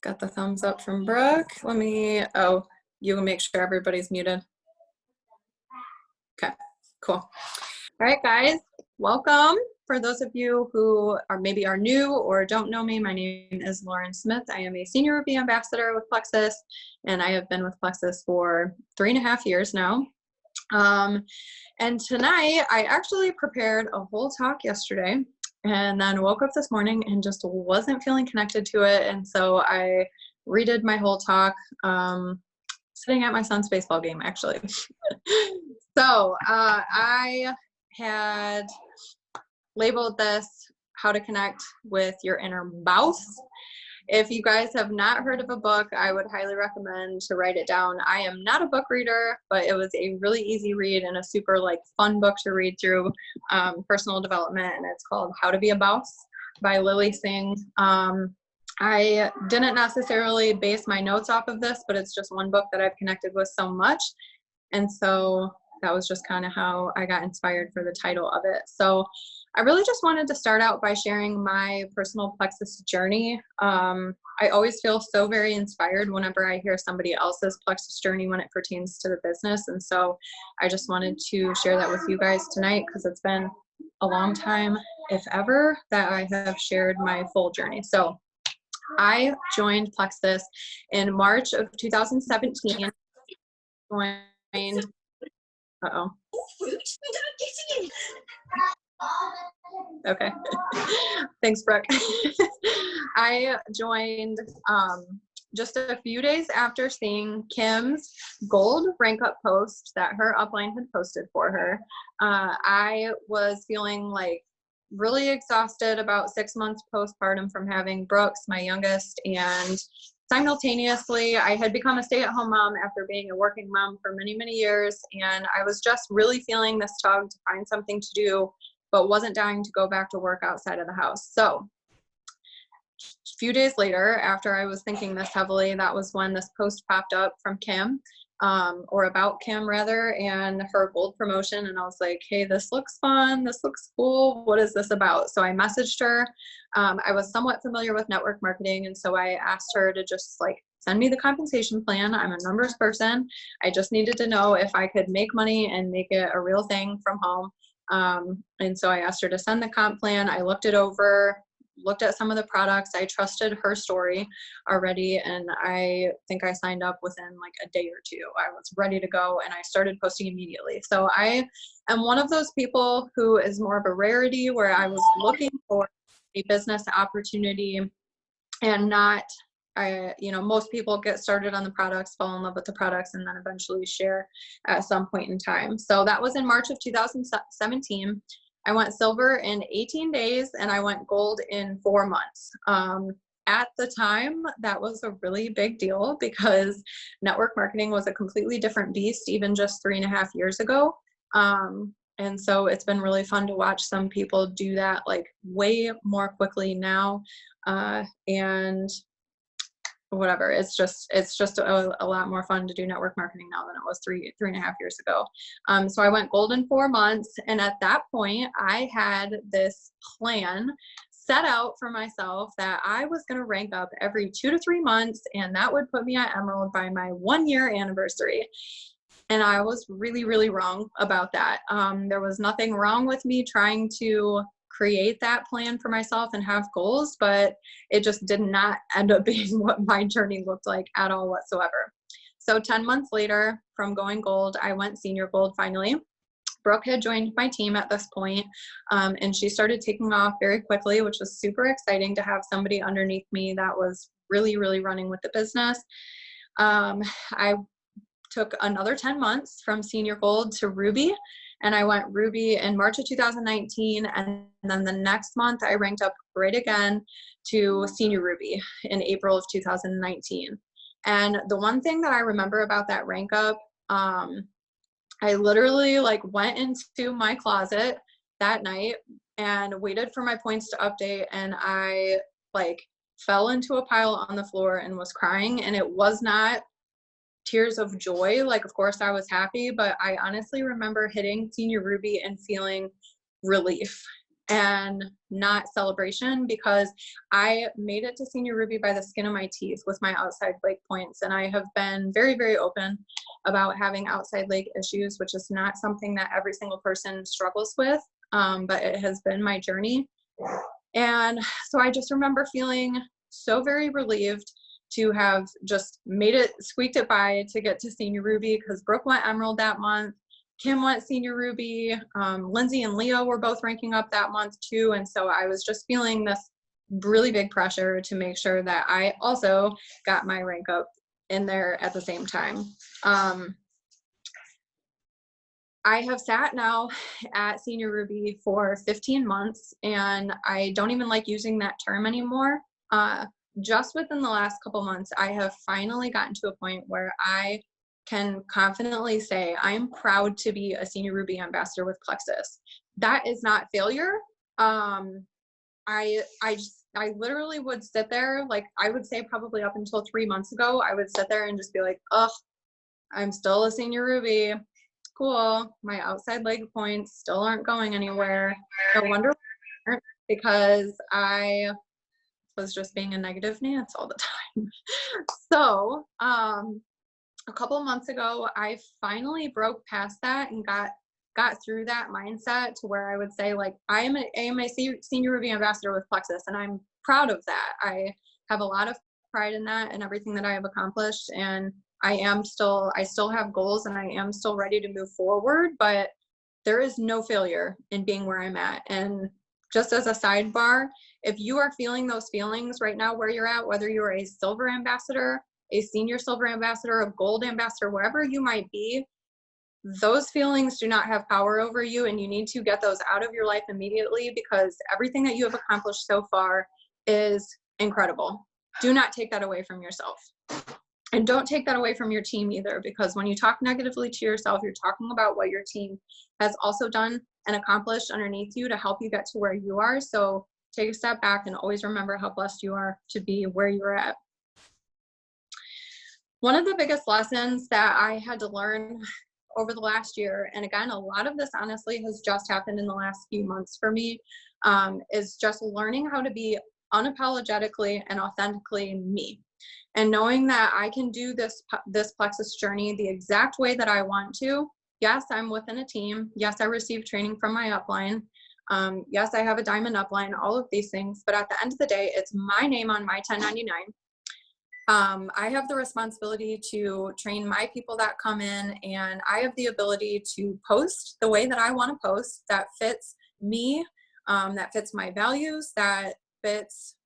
Got the thumbs up from Brooke. You can make sure everybody's muted. Okay, cool. All right, guys, welcome. For those of you who are new or don't know me, my name is Lauren Smith. I am a Senior Ruby Ambassador with Plexus, and I have been with Plexus for 3.5 years now. And tonight, I actually prepared a whole talk yesterday, and then woke up this morning and just wasn't feeling connected to it, and so I redid my whole talk sitting at my son's baseball game, actually. So I had labeled this How to Connect with Your Inner Bawse. If you guys have not heard of a book, I would highly recommend to write it down. I am not a book reader, but it was a really easy read and a super fun book to read through personal development, and it's called How to Be a Bawse by Lily Singh. I didn't necessarily base my notes off of this, but it's just one book that I've connected with so much, and so that was just kind of how I got inspired for the title of it. So I really just wanted to start out by sharing my personal Plexus journey. I always feel so very inspired whenever I hear somebody else's Plexus journey when it pertains to the business. And so I just wanted to share that with you guys tonight, because it's been a long time, if ever, that I have shared my full journey. So I joined Plexus in March of 2017. Okay. Thanks, Brooke. I joined just a few days after seeing Kim's gold rank up post that her upline had posted for her. I was feeling really exhausted about 6 months postpartum from having Brooks, my youngest, and simultaneously I had become a stay-at-home mom after being a working mom for many, many years, and I was just really feeling this tug to find something to do, but wasn't dying to go back to work outside of the house. So a few days later, after I was thinking this heavily, that was when this post popped up from Kim, or about Kim rather, and her gold promotion. And I was like, hey, this looks fun. This looks cool. What is this about? So I messaged her. I was somewhat familiar with network marketing, and so I asked her to just send me the compensation plan. I'm a numbers person. I just needed to know if I could make money and make it a real thing from home. And so I asked her to send the comp plan. I looked it over, looked at some of the products. I trusted her story already, and I think I signed up within a day or two. I was ready to go, and I started posting immediately. So I am one of those people who is more of a rarity, where I was looking for a business opportunity and not, most people get started on the products, fall in love with the products, and then eventually share at some point in time. So that was in March of 2017. I went silver in 18 days, and I went gold in 4 months. At the time, that was a really big deal, because network marketing was a completely different beast even just 3.5 years ago. And so it's been really fun to watch some people do that way more quickly now. And whatever, it's just a lot more fun to do network marketing now than it was 3.5 years ago. So I went gold in 4 months, and at that point I had this plan set out for myself that I was going to rank up every 2 to 3 months, and that would put me at Emerald by my 1-year anniversary. And I was really, really wrong about that. There was nothing wrong with me trying to create that plan for myself and have goals, but it just did not end up being what my journey looked like at all whatsoever. So 10 months later, from going gold, I went senior gold finally. Brooke had joined my team at this point, and she started taking off very quickly, which was super exciting to have somebody underneath me that was really, really running with the business. I took another 10 months from senior gold to ruby, and I went ruby in March of 2019, and then the next month I ranked up right again to senior ruby in April of 2019. And the one thing that I remember about that rank up, I literally went into my closet that night and waited for my points to update, and I fell into a pile on the floor and was crying. And it was not tears of joy. Of course I was happy, but I honestly remember hitting senior ruby and feeling relief. and not celebration, because I made it to Senior Ruby by the skin of my teeth with my outside leg points. And I have been very, very open about having outside leg issues, which is not something that every single person struggles with, but it has been my journey. And so I just remember feeling so very relieved to have just made it, squeaked it by to get to Senior Ruby, because Brooke went Emerald that month. Kim went Senior Ruby. Lindsay and Leo were both ranking up that month too. And so I was just feeling this really big pressure to make sure that I also got my rank up in there at the same time. I have sat now at Senior Ruby for 15 months, and I don't even like using that term anymore. Just within the last couple months, I have finally gotten to a point where I can confidently say I'm proud to be a Senior Ruby ambassador with Plexus. That is not failure. I literally would sit there, like I would say probably up until 3 months ago, I would sit there and just be like, ugh, I'm still a Senior Ruby. Cool. My outside leg points still aren't going anywhere. No wonder, because I was just being a negative Nance all the time. So a couple months ago, I finally broke past that and got through that mindset to where I would say, like, I am a Senior Ruby ambassador with Plexus, and I'm proud of that. I have a lot of pride in that and everything that I have accomplished, and I still have goals, and I am still ready to move forward, but there is no failure in being where I'm at. And just as a sidebar, if you are feeling those feelings right now where you're at, whether you're a silver ambassador, a senior silver ambassador, a gold ambassador, wherever you might be, those feelings do not have power over you, and you need to get those out of your life immediately, because everything that you have accomplished so far is incredible. Do not take that away from yourself. And don't take that away from your team either, because when you talk negatively to yourself, you're talking about what your team has also done and accomplished underneath you to help you get to where you are. So take a step back and always remember how blessed you are to be where you're at. One of the biggest lessons that I had to learn over the last year, and again, a lot of this honestly has just happened in the last few months for me, is just learning how to be unapologetically and authentically me. And knowing that I can do this Plexus journey the exact way that I want to. Yes, I'm within a team. Yes, I receive training from my upline. Yes, I have a diamond upline, all of these things. But at the end of the day, it's my name on my 1099. I have the responsibility to train my people that come in, and I have the ability to post the way that I want to post that fits me, that fits my values, that fits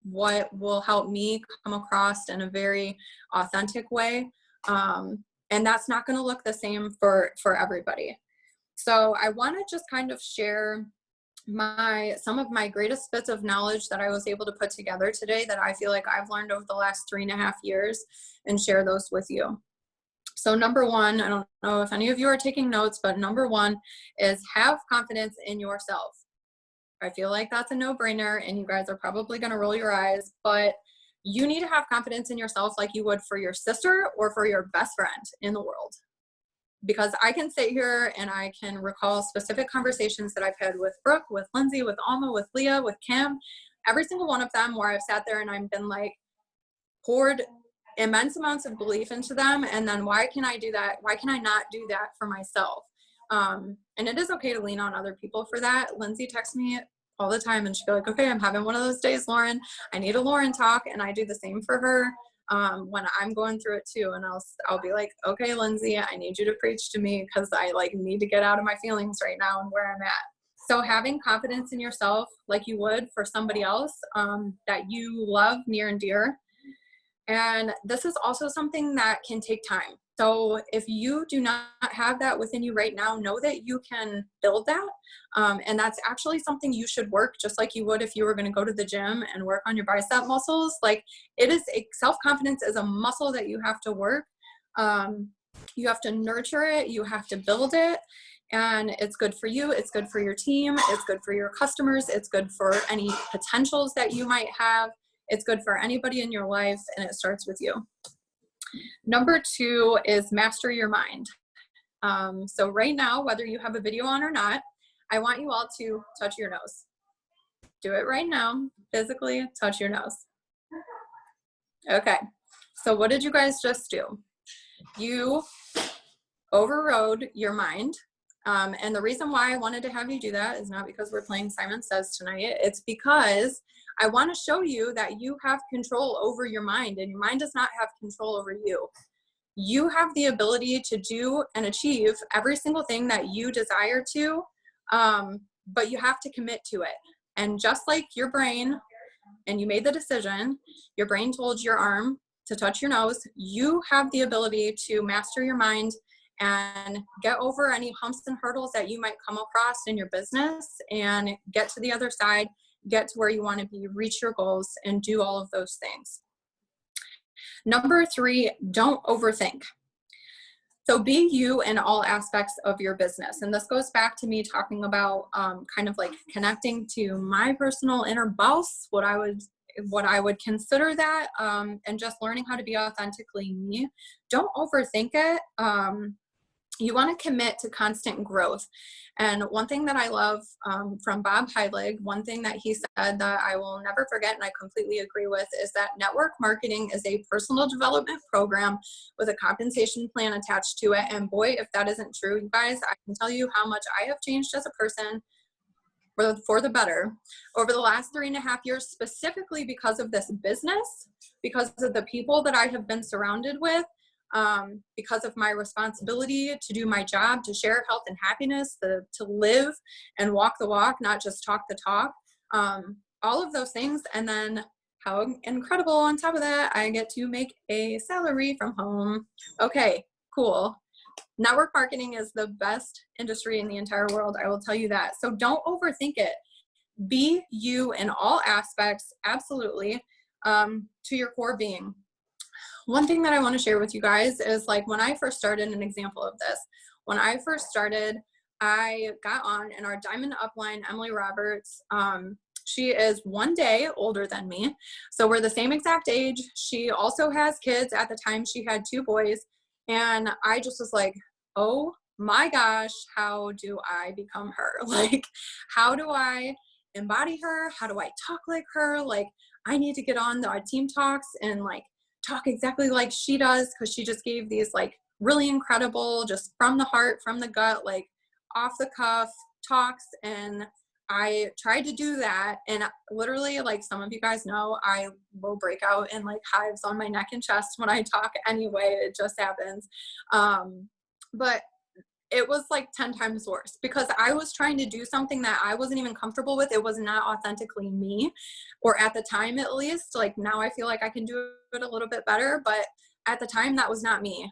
what will help me come across in a very authentic way. And that's not going to look the same for everybody. So I want to just kind of share some of my greatest bits of knowledge that I was able to put together today that I feel like I've learned over the last 3.5 years, and share those with you. So number one, I don't know if any of you are taking notes, but number one is have confidence in yourself. I feel like that's a no-brainer, and you guys are probably going to roll your eyes, but you need to have confidence in yourself like you would for your sister or for your best friend in the world. Because I can sit here and I can recall specific conversations that I've had with Brooke, with Lindsay, with Alma, with Leah, with Kim, every single one of them where I've sat there and I've been like, poured immense amounts of belief into them, and then why can I do that? Why can I not do that for myself? And it is okay to lean on other people for that. Lindsay texts me all the time and she'll be like, okay, I'm having one of those days, Lauren. I need a Lauren talk. And I do the same for her when I'm going through it too. And I'll be like, okay, Lindsay, I need you to preach to me, because I like need to get out of my feelings right now and where I'm at. So having confidence in yourself like you would for somebody else that you love near and dear. And this is also something that can take time. So if you do not have that within you right now, know that you can build that. And that's actually something you should work, just like you would if you were going to go to the gym and work on your bicep muscles. Like, self-confidence is a muscle that you have to work. You have to nurture it. You have to build it. And it's good for you. It's good for your team. It's good for your customers. It's good for any potentials that you might have. It's good for anybody in your life, and it starts with you. Number 2 is master your mind. So right now, whether you have a video on or not, I want you all to touch your nose. Do it right now. Physically touch your nose. Okay. So what did you guys just do? You overrode your mind. And the reason why I wanted to have you do that is not because we're playing Simon Says tonight. It's because I want to show you that you have control over your mind, and your mind does not have control over you. You have the ability to do and achieve every single thing that you desire to, but you have to commit to it. And just like your brain, and you made the decision, your brain told your arm to touch your nose, you have the ability to master your mind and get over any humps and hurdles that you might come across in your business and get to the other side, get to where you want to be, reach your goals, and do all of those things. Number 3, don't overthink. So be you in all aspects of your business. And this goes back to me talking about kind of like connecting to my personal inner Bawse, what I would consider that, and just learning how to be authentically me. Don't overthink it. You want to commit to constant growth. And one thing that I love from Bob Heilig, one thing that he said that I will never forget and I completely agree with, is that network marketing is a personal development program with a compensation plan attached to it. And boy, if that isn't true, you guys, I can tell you how much I have changed as a person for the better over the last 3.5 years, specifically because of this business, because of the people that I have been surrounded with, because of my responsibility to do my job, to share health and happiness, to live and walk the walk, not just talk the talk, all of those things. And then how incredible on top of that, I get to make a salary from home. Okay, cool. Network marketing is the best industry in the entire world. I will tell you that. So don't overthink it. Be you in all aspects, absolutely, to your core being. One thing that I want to share with you guys is, like, when I first started, an example of this, when I first started, I got on, and our Diamond Upline, Emily Roberts, she is 1 day older than me. So we're the same exact age. She also has kids. At the time, she had 2 boys. And I just was like, oh my gosh, how do I become her? Like, how do I embody her? How do I talk like her? Like, I need to get on our team talks and like talk exactly like she does, because she just gave these like really incredible, just from the heart, from the gut, like off the cuff talks. And I tried to do that, and literally, like some of you guys know, I will break out in like hives on my neck and chest when I talk anyway. It just happens. But it was like 10 times worse, because I was trying to do something that I wasn't even comfortable with. It was not authentically me, or at the time at least. Like now I feel like I can do it a little bit better, but at the time that was not me.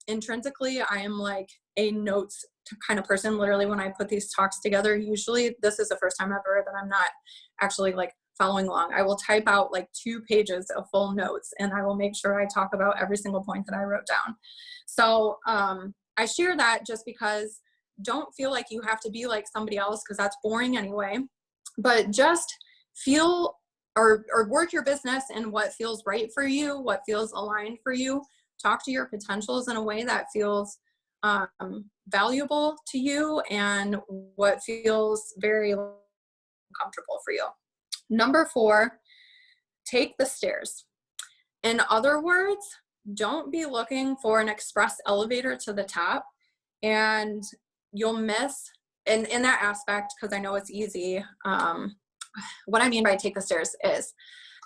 Intrinsically, I am like a notes kind of person. Literally, when I put these talks together, usually this is the first time ever that I'm not actually like following along. I will type out like 2 pages of full notes, and I will make sure I talk about every single point that I wrote down. So I share that just because don't feel like you have to be like somebody else, because that's boring anyway, but just feel or work your business in what feels right for you, what feels aligned for you. Talk to your potentials in a way that feels valuable to you and what feels very comfortable for you. Number 4, take the stairs. In other words, don't be looking for an express elevator to the top, and you'll miss in that aspect, because I know it's easy. What I mean by take the stairs is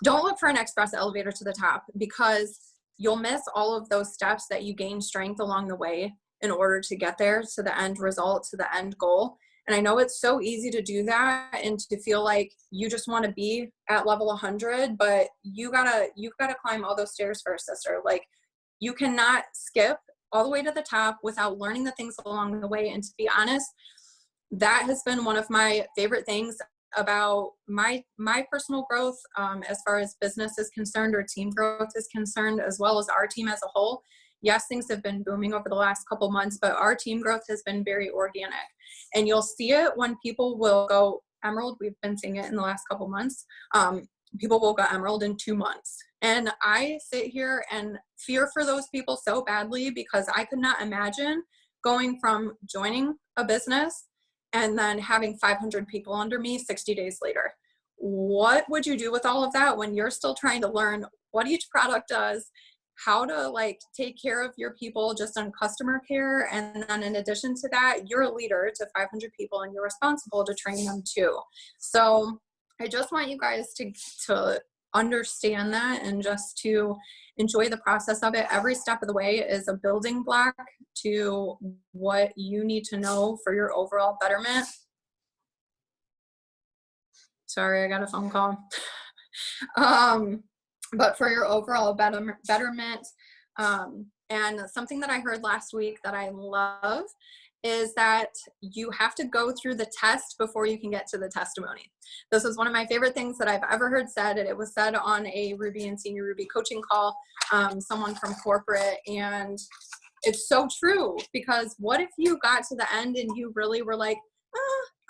don't look for an express elevator to the top, because you'll miss all of those steps that you gain strength along the way in order to get there to the end result, to the end goal. And I know it's so easy to do that and to feel like you just want to be at level 100, but you've got to climb all those stairs first, sister. Like, you cannot skip all the way to the top without learning the things along the way. And to be honest, that has been one of my favorite things about my personal growth, as far as business is concerned, or team growth is concerned, as well as our team as a whole. Yes, things have been booming over the last couple months, but our team growth has been very organic. And you'll see it when people will go emerald. We've been seeing it in the last couple months. People will go emerald in 2 months. And I sit here and fear for those people so badly, because I could not imagine going from joining a business and then having 500 people under me 60 days later, what would you do with all of that when you're still trying to learn what each product does, how to like take care of your people just on customer care. And then in addition to that, you're a leader to 500 people and you're responsible to train them too. So I just want you guys to understand that and just to enjoy the process of it. Every step of the way is a building block to what you need to know for your overall betterment. Sorry, I got a phone call. But for your overall betterment. And something that I heard last week that I love is that you have to go through the test before you can get to the testimony. This is one of my favorite things that I've ever heard said, and it was said on a Ruby and Senior Ruby coaching call, someone from corporate, and it's so true, because what if you got to the end and you really were like,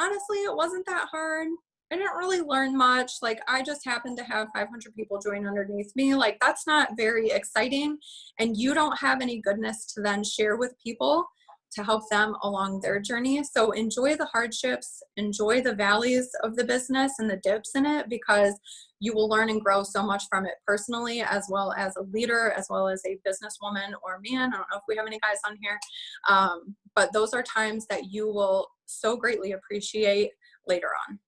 honestly, it wasn't that hard. I didn't really learn much. Like, I just happened to have 500 people join underneath me. Like, that's not very exciting. And you don't have any goodness to then share with people to help them along their journey. So enjoy the hardships, enjoy the valleys of the business and the dips in it, because you will learn and grow so much from it personally, as well as a leader, as well as a businesswoman or man. I don't know if we have any guys on here. But those are times that you will so greatly appreciate later on.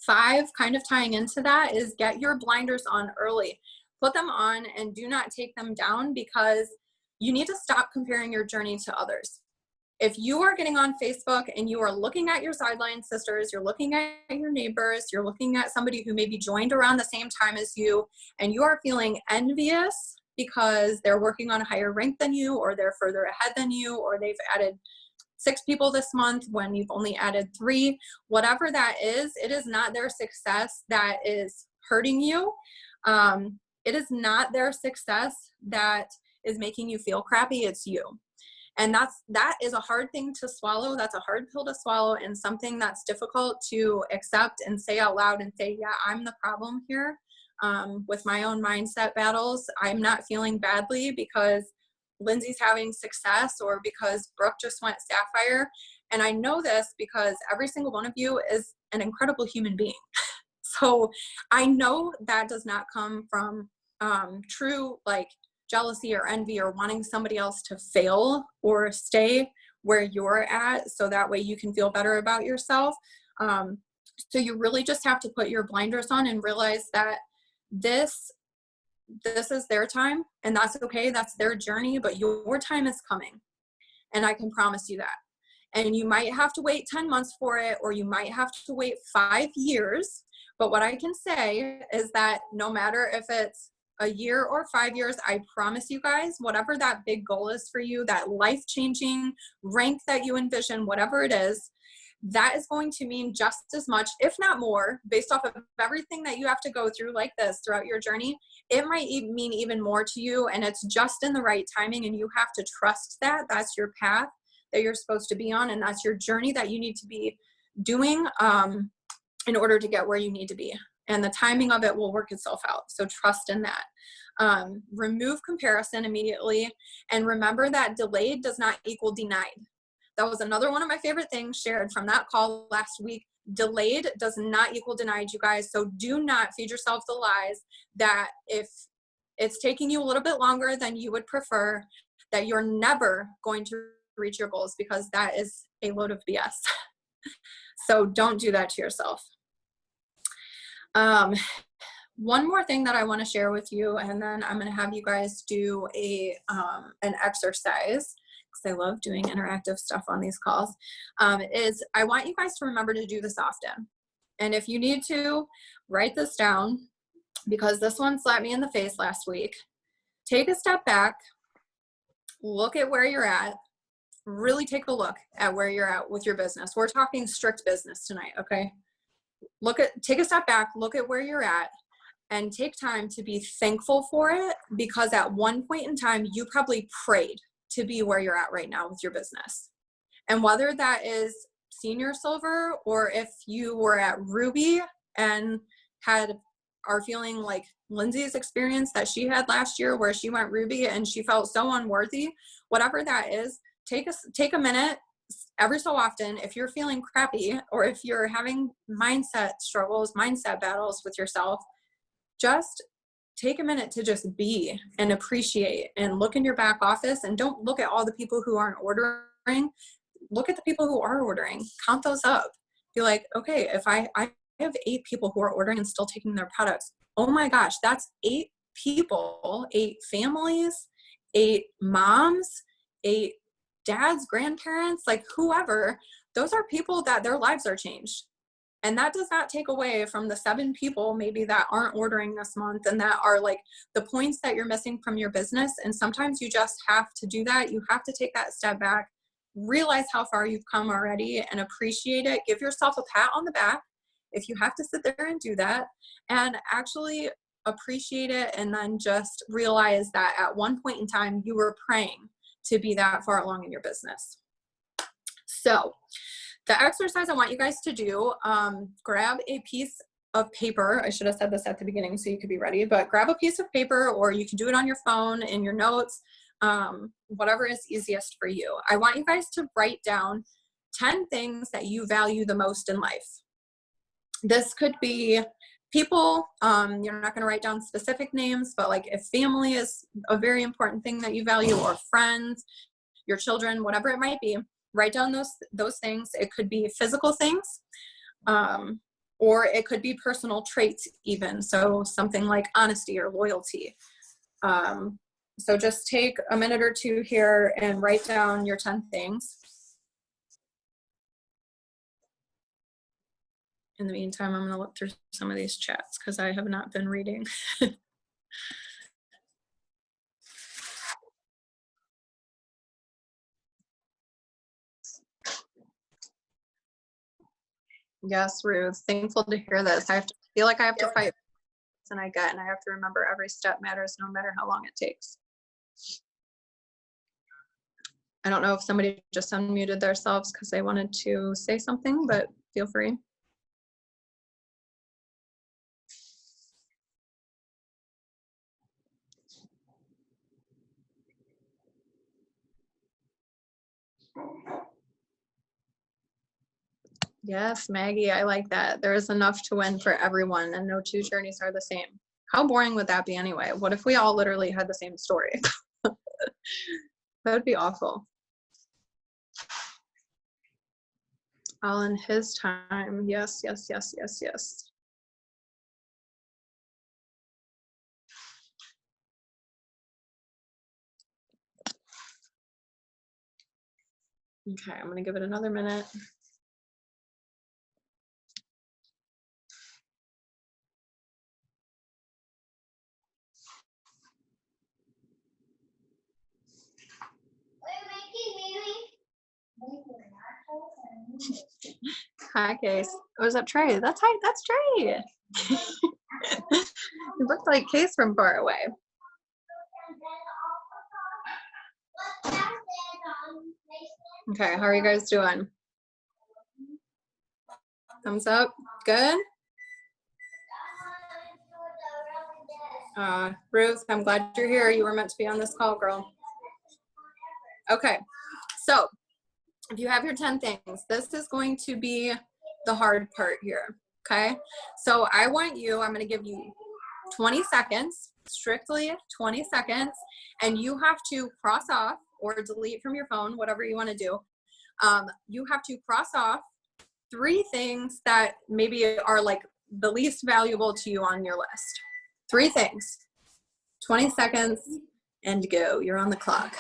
5, kind of tying into that, is get your blinders on early. Put them on and do not take them down, because you need to stop comparing your journey to others. If you are getting on Facebook and you are looking at your sideline sisters, you're looking at your neighbors, you're looking at somebody who maybe joined around the same time as you, and you are feeling envious because they're working on a higher rank than you, or they're further ahead than you, or they've added 6 people this month when you've only added 3, whatever that is, it is not their success that is hurting you. It is not their success that is making you feel crappy, it's you. And that is a hard thing to swallow. That's a hard pill to swallow, and something that's difficult to accept and say out loud and say, yeah, I'm the problem here. With my own mindset battles, I'm not feeling badly because Lindsay's having success or because Brooke just went Sapphire. And I know this because every single one of you is an incredible human being. So I know that does not come from true like jealousy or envy or wanting somebody else to fail or stay where you're at, so that way you can feel better about yourself. So you really just have to put your blinders on and realize that this is their time, and that's okay. That's their journey, but your time is coming, and I can promise you that. And you might have to wait 10 months for it, or you might have to wait 5 years. But what I can say is that no matter if it's a year or 5 years, I promise you guys, whatever that big goal is for you, that life-changing rank that you envision, whatever it is, that is going to mean just as much, if not more, based off of everything that you have to go through like this throughout your journey. It might mean even more to you, and it's just in the right timing, and you have to trust that. That's your path that you're supposed to be on, and that's your journey that you need to be doing in order to get where you need to be. And the timing of it will work itself out. So trust in that. Remove comparison immediately. And remember that delayed does not equal denied. That was another one of my favorite things shared from that call last week. Delayed does not equal denied, you guys. So do not feed yourself the lies that if it's taking you a little bit longer than you would prefer, that you're never going to reach your goals, because that is a load of BS. So don't do that to yourself. One more thing that I want to share with you, and then I'm going to have you guys do an exercise, because I love doing interactive stuff on these calls, is I want you guys to remember to do this often. And if you need to, write this down, because this one slapped me in the face last week. Take a step back, look at where you're at, really take a look at where you're at with your business. We're talking strict business tonight, okay? Take a step back, look at where you're at, and take time to be thankful for it, because at one point in time, you probably prayed to be where you're at right now with your business. And whether that is senior silver, or if you were at Ruby and are feeling like Lindsay's experience that she had last year, where she went Ruby and she felt so unworthy, whatever that is, take a minute every so often, if you're feeling crappy or if you're having mindset struggles, mindset battles with yourself, just take a minute to just be and appreciate and look in your back office, and don't look at all the people who aren't ordering. Look at the people who are ordering, count those up. Be like, okay, if I have 8 people who are ordering and still taking their products, oh my gosh, that's 8 people, 8 families, 8 moms, 8 dads, grandparents, like whoever. Those are people that their lives are changed. And that does not take away from the 7 people maybe that aren't ordering this month and that are like the points that you're missing from your business. And sometimes you just have to do that. You have to take that step back, realize how far you've come already and appreciate it. Give yourself a pat on the back if you have to sit there and do that, and actually appreciate it. And then just realize that at one point in time, you were praying to be that far along in your business. So the exercise I want you guys to do, grab a piece of paper. I should have said this at the beginning so you could be ready, but grab a piece of paper, or you can do it on your phone in your notes, whatever is easiest for you. I want you guys to write down 10 things that you value the most in life. This could be people, you're not going to write down specific names, but like if family is a very important thing that you value, or friends, your children, whatever it might be, write down those things. It could be physical things, or it could be personal traits even. So something like honesty or loyalty. So just take a minute or two here and write down your 10 things. In the meantime, I'm going to look through some of these chats because I have not been reading. Yes, Ruth, thankful to hear this. I feel like I have to fight and I get, and I have to remember every step matters no matter how long it takes. I don't know if somebody just unmuted themselves because they wanted to say something, but feel free. Yes, Maggie, I like that. There is enough to win for everyone and no 2 journeys are the same. How boring would that be anyway? What if we all literally had the same story? That would be awful. All in his time. Yes, yes, yes, yes, yes. Okay, I'm going to give it another minute. Hi, Case. Oh, is that Trey? That's Trey. It looked like Case from far away. Okay, how are you guys doing? Thumbs up. Good. Ruth, I'm glad you're here. You were meant to be on this call, girl. Okay, so if you have your 10 things, this is going to be the hard part here, okay? So I'm going to give you 20 seconds, strictly 20 seconds, and you have to cross off or delete from your phone, whatever you want to do. You have to cross off 3 things that maybe are like the least valuable to you on your list. 3 things. 20 seconds and go. You're on the clock.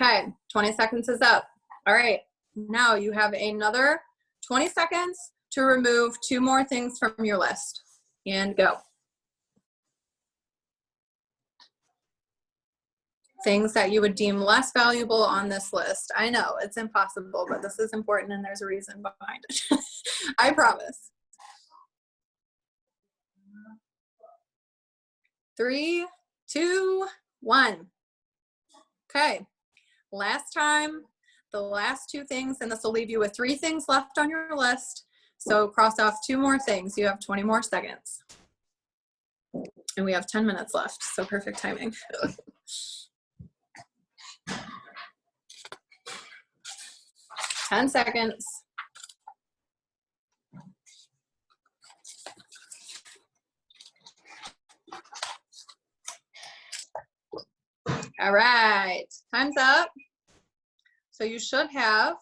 Okay, 20 seconds is up. All right, now you have another 20 seconds to remove 2 more things from your list. And go. Things that you would deem less valuable on this list. I know, it's impossible, but this is important and there's a reason behind it. I promise. 3, 2, 1. Okay. Last time, the last 2 things, and this will leave you with 3 things left on your list. So cross off 2 more things. You have 20 more seconds. And we have 10 minutes left, so perfect timing. 10 seconds. All right, time's up. So you should have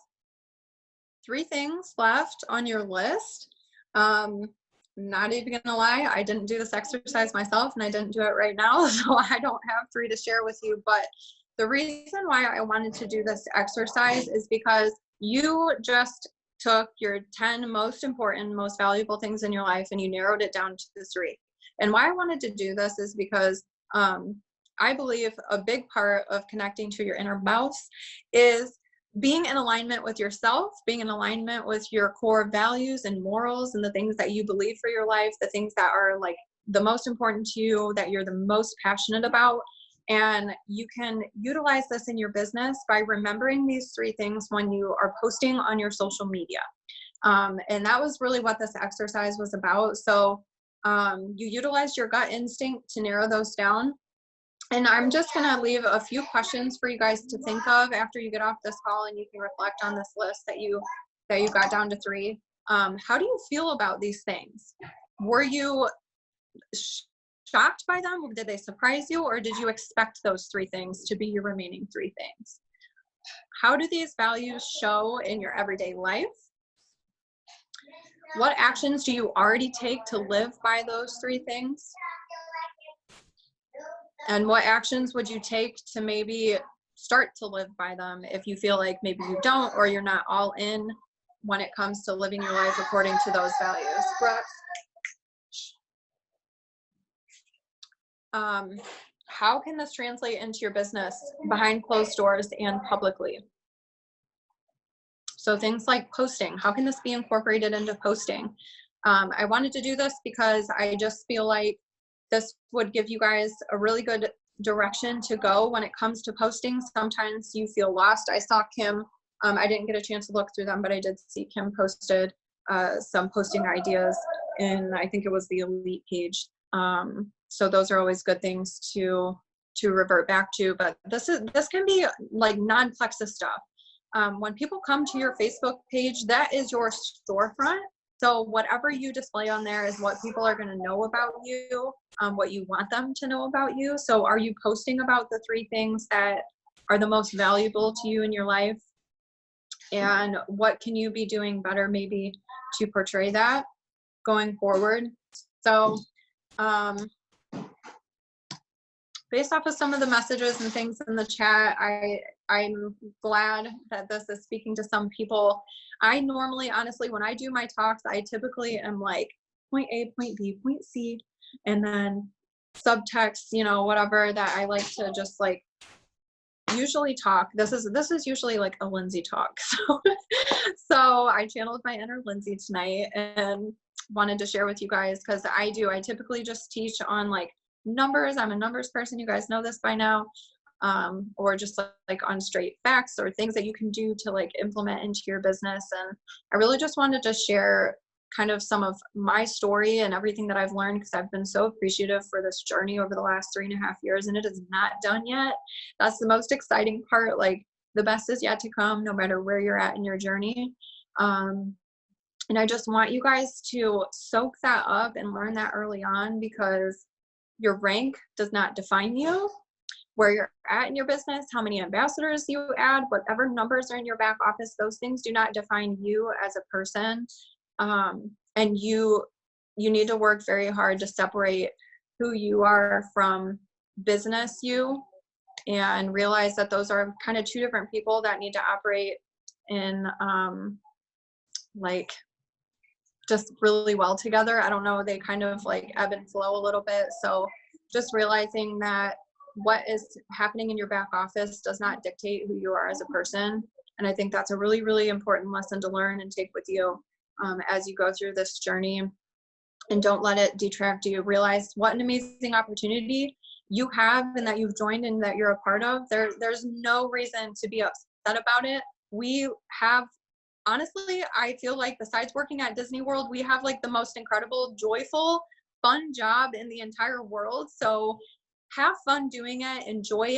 3 things left on your list. Not even gonna lie, I didn't do this exercise myself and I didn't do it right now, so I don't have 3 to share with you. But the reason why I wanted to do this exercise is because you just took your 10 most important, most valuable things in your life and you narrowed it down to 3. And why I wanted to do this is because I believe a big part of connecting to your inner Bawse is being in alignment with yourself, being in alignment with your core values and morals and the things that you believe for your life, the things that are like the most important to you, that you're the most passionate about. And you can utilize this in your business by remembering these 3 things when you are posting on your social media. And that was really what this exercise was about. So you utilized your gut instinct to narrow those down. And I'm just going to leave a few questions for you guys to think of after you get off this call, and you can reflect on this list that you got down to 3. How do you feel about these things? Were you shocked by them? Did they surprise you, or did you expect those 3 things to be your remaining 3 things? How do these values show in your everyday life? What actions do you already take to live by those 3 things? And what actions would you take to maybe start to live by them if you feel like maybe you don't, or you're not all in when it comes to living your life according to those values? How can this translate into your business behind closed doors and publicly? So things like posting, how can this be incorporated into posting? I wanted to do this because I just feel like this would give you guys a really good direction to go when it comes to posting. Sometimes you feel lost. I saw Kim, I didn't get a chance to look through them, but I did see Kim posted some posting ideas, and I think it was the Elite page. So those are always good things to revert back to. But this can be like non-plexus stuff. When people come to your Facebook page, that is your storefront. So whatever you display on there is what people are going to know about you, what you want them to know about you. So are you posting about the 3 things that are the most valuable to you in your life? And what can you be doing better maybe to portray that going forward? So based off of some of the messages and things in the chat, I'm glad that this is speaking to some people. I normally, honestly, when I do my talks, I typically am like point A, point B, point C, and then subtext, whatever that I like to just like usually talk. This is usually like a Lindsay talk. So I channeled my inner Lindsay tonight and wanted to share with you guys, because I typically just teach on like numbers. I'm a numbers person. You guys know this by now. Or just like on straight facts or things that you can do to like implement into your business. And I really just wanted to share kind of some of my story and everything that I've learned, because I've been so appreciative for this journey over the last 3.5 years, and it is not done yet. That's the most exciting part. Like the best is yet to come, no matter where you're at in your journey. And I just want you guys to soak that up and learn that early on, because your rank does not define you. Where you're at in your business, how many ambassadors you add, whatever numbers are in your back office, those things do not define you as a person. And you need to work very hard to separate who you are from business you, and realize that those are kind of 2 different people that need to operate in like just really well together. I don't know, they kind of like ebb and flow a little bit. So just realizing that what is happening in your back office does not dictate who you are as a person. And I think that's a really, really important lesson to learn and take with you as you go through this journey. and don't let it detract you. Realize what an amazing opportunity you have and that you've joined and that you're a part of. There's no reason to be upset about it. We have, honestly, I feel like besides working at Disney World, we have like the most incredible, joyful, fun job in the entire world. So have fun doing it, enjoy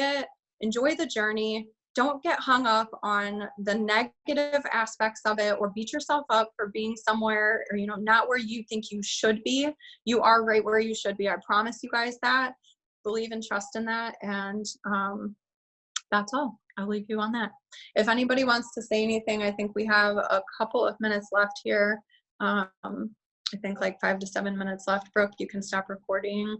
the journey. Don't get hung up on the negative aspects of it or beat yourself up for being somewhere or, not where you think you should be. You are right where you should be. I promise you guys that. Believe and trust in that. And that's all. I'll leave you on that. If anybody wants to say anything, I think we have a couple of minutes left here. I think like 5 to 7 minutes left. Brooke, you can stop recording.